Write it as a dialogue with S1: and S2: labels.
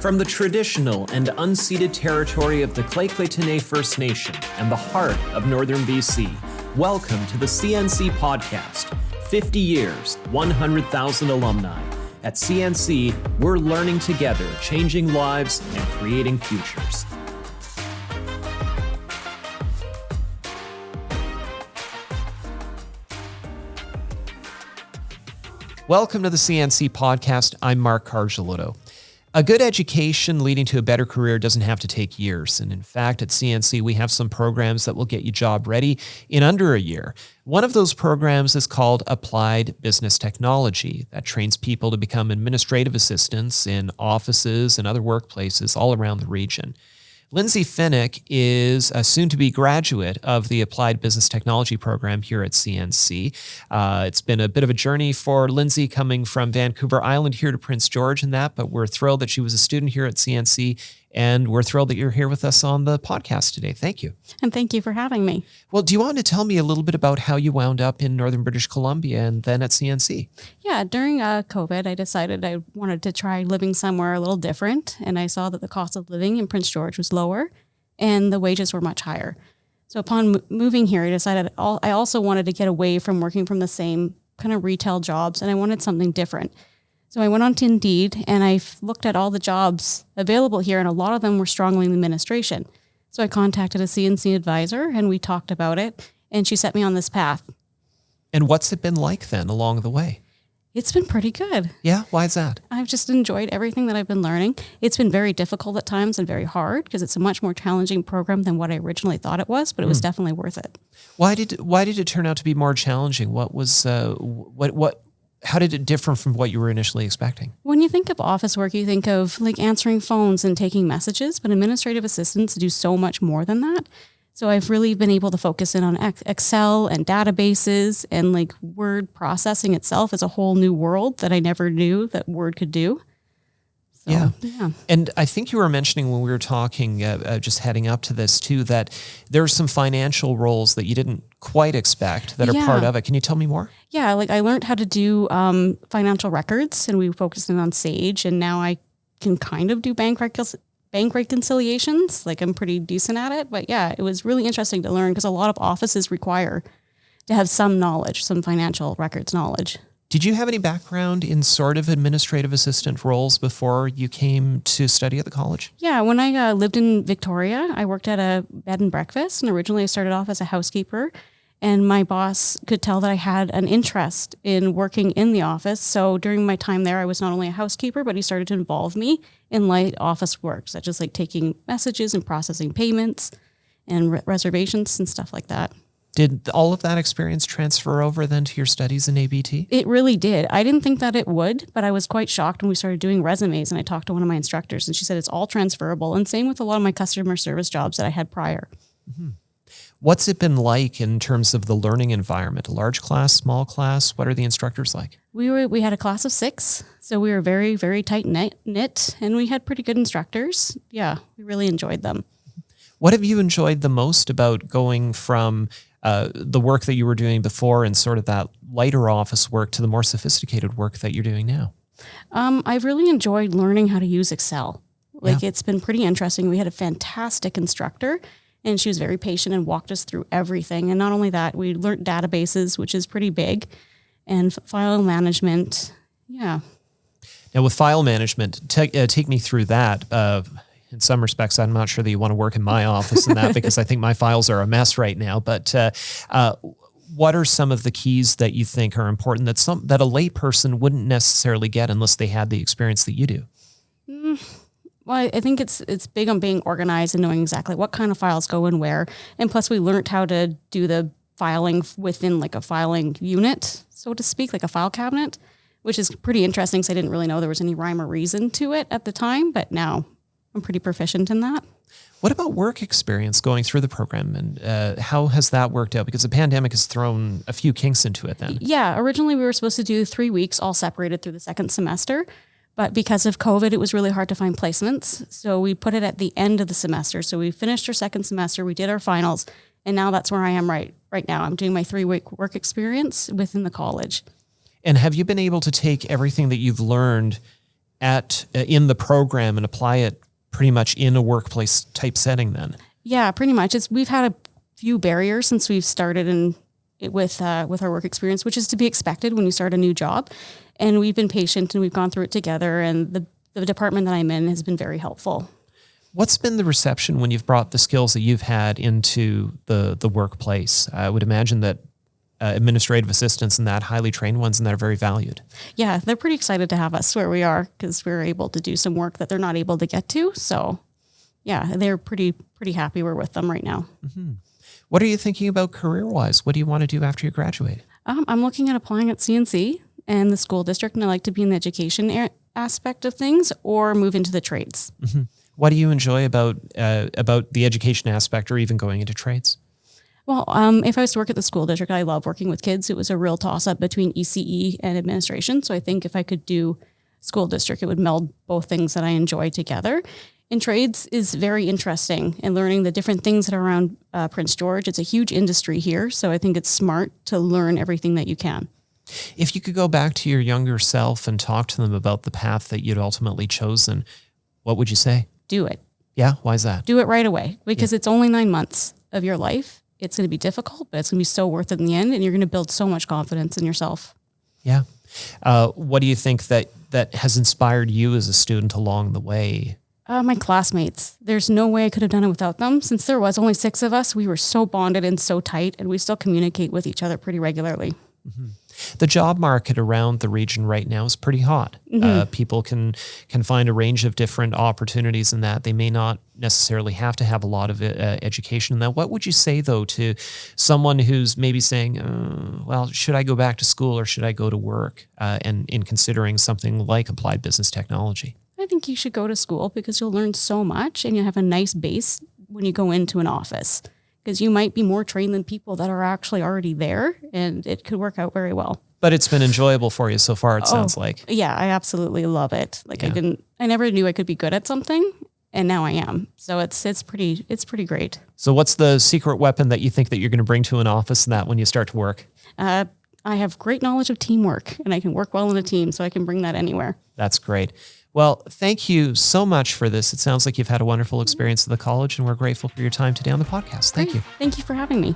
S1: From the traditional and unceded territory of the Clay-Claytonay First Nation and the heart of northern BC, welcome to the CNC Podcast. 50 years, 100,000 alumni. At CNC, we're learning together, changing lives, and creating futures. Welcome to the CNC Podcast. I'm Mark Cargelotto. A good education leading to a better career doesn't have to take years. And in fact, at CNC, we have some programs that will get you job ready in under a year. One of those programs is called Applied Business Technology that trains people to become administrative assistants in offices and other workplaces all around the region. Lynsey Finnick is a soon-to-be graduate of the Applied Business Technology program here at CNC. It's been a bit of a journey for Lynsey coming from Vancouver Island here to Prince George and that, but we're thrilled that she was a student here at CNC, and we're thrilled that you're here with us on the podcast today. Thank you.
S2: And thank you for having me.
S1: Well, do you want to tell me a little bit about how you wound up in northern British Columbia and then at CNC?
S2: Yeah, during COVID, I decided I wanted to try living somewhere a little different, and I saw that the cost of living in Prince George was lower and the wages were much higher. So upon moving here, I decided I also wanted to get away from working from the same kind of retail jobs, and I wanted something different. So I went on to Indeed, and I looked at all the jobs available here, and a lot of them were strongly in administration. So I contacted a CNC advisor, and we talked about it, and she set me on this path.
S1: And what's it been like then along the way?
S2: It's been pretty good.
S1: Yeah? Why is that?
S2: I've just enjoyed everything that I've been learning. It's been very difficult at times and very hard because it's a much more challenging program than what I originally thought it was, but it was definitely worth it.
S1: Why did it turn out to be more challenging? What was how did it differ from what you were initially expecting?
S2: When you think of office work, you think of like answering phones and taking messages, but administrative assistants do so much more than that. So I've really been able to focus in on Excel and databases, and like word processing itself is a whole new world that I never knew that Word could do. So, yeah.
S1: And I think you were mentioning when we were talking, just heading up to this too, that there are some financial roles that you didn't quite expect that are part of it. Can you tell me more?
S2: Yeah, like I learned how to do financial records, and we focused in on Sage, and now I can kind of do bank reconciliations. Like I'm pretty decent at it, but yeah, it was really interesting to learn because a lot of offices require to have some knowledge, some financial records knowledge.
S1: Did you have any background in sort of administrative assistant roles before you came to study at the college?
S2: Yeah, when I lived in Victoria, I worked at a bed and breakfast, and originally I started off as a housekeeper, and my boss could tell that I had an interest in working in the office. So during my time there, I was not only a housekeeper, but he started to involve me in light office work, such as like taking messages and processing payments and reservations and stuff like that.
S1: Did all of that experience transfer over then to your studies in ABT?
S2: It really did. I didn't think that it would, but I was quite shocked when we started doing resumes, and I talked to one of my instructors, and she said it's all transferable, and same with a lot of my customer service jobs that I had prior.
S1: Mm-hmm. What's it been like in terms of the learning environment? A large class, small class? What are the instructors like?
S2: We had a class of 6, so we were very, very tight knit, and we had pretty good instructors. Yeah, we really enjoyed them.
S1: What have you enjoyed the most about going from the work that you were doing before and sort of that lighter office work to the more sophisticated work that you're doing now?
S2: I've really enjoyed learning how to use Excel. It's been pretty interesting. We had a fantastic instructor, and she was very patient and walked us through everything. And not only that, we learned databases, which is pretty big, and file management. Yeah.
S1: Now with file management, take me through that. In some respects, I'm not sure that you want to work in my office in that because I think my files are a mess right now. But what are some of the keys that you think are important that a lay person wouldn't necessarily get unless they had the experience that you do?
S2: Well, I think it's big on being organized and knowing exactly what kind of files go in where. And plus, we learned how to do the filing within like a filing unit, so to speak, like a file cabinet, which is pretty interesting because I didn't really know there was any rhyme or reason to it at the time, but now I'm pretty proficient in that.
S1: What about work experience going through the program, and how has that worked out? Because the pandemic has thrown a few kinks into it then.
S2: Yeah, originally we were supposed to do 3 weeks all separated through the second semester, but because of COVID, it was really hard to find placements. So we put it at the end of the semester. So we finished our second semester, we did our finals, and now that's where I am right now. I'm doing my 3-week work experience within the college.
S1: And have you been able to take everything that you've learned in the program and apply it pretty much in a workplace type setting then.
S2: Yeah, pretty much. We've had a few barriers since we've started with our work experience, which is to be expected when you start a new job. And we've been patient and we've gone through it together. And the department that I'm in has been very helpful.
S1: What's been the reception when you've brought the skills that you've had into the workplace? I would imagine that administrative assistants and that highly trained ones and that are very valued. Yeah,
S2: they're pretty excited to have us where we are because we're able to do some work that they're not able to get to. So yeah, they're pretty happy we're with them right now.
S1: Mm-hmm. What are you thinking about career-wise? What do you want to do after you graduate?
S2: I'm looking at applying at CNC and the school district, and I like to be in the education aspect of things or move into the trades.
S1: Mm-hmm. What do you enjoy about the education aspect or even going into trades?
S2: Well, if I was to work at the school district, I love working with kids. It was a real toss-up between ECE and administration. So I think if I could do school district, it would meld both things that I enjoy together. And trades is very interesting and learning the different things that are around Prince George. It's a huge industry here. So I think it's smart to learn everything that you can.
S1: If you could go back to your younger self and talk to them about the path that you'd ultimately chosen, what would you say?
S2: Do it.
S1: Yeah? Why is that?
S2: Do it right away because it's only 9 months of your life. It's going to be difficult, but it's going to be so worth it in the end, and you're going to build so much confidence in yourself.
S1: Yeah. What do you think that has inspired you as a student along the way?
S2: My classmates. There's no way I could have done it without them. Since there was only 6 of us, we were so bonded and so tight, and we still communicate with each other pretty regularly.
S1: Mm-hmm. The job market around the region right now is pretty hot. Mm-hmm. People can find a range of different opportunities in that. They may not necessarily have to have a lot of education in that. What would you say, though, to someone who's maybe saying, well, should I go back to school or should I go to work and in considering something like applied business technology?
S2: I think you should go to school because you'll learn so much and you'll have a nice base when you go into an office. Because you might be more trained than people that are actually already there, and it could work out very well.
S1: But it's been enjoyable for you so far, it sounds like.
S2: Yeah, I absolutely love it. I never knew I could be good at something, and now I am. So it's pretty great.
S1: So what's the secret weapon that you think that you're going to bring to an office and that when you start to work?
S2: I have great knowledge of teamwork, and I can work well in a team, so I can bring that anywhere.
S1: That's great. Well, thank you so much for this. It sounds like you've had a wonderful experience at the college, and we're grateful for your time today on the podcast. Thank you.
S2: Thank you for having me.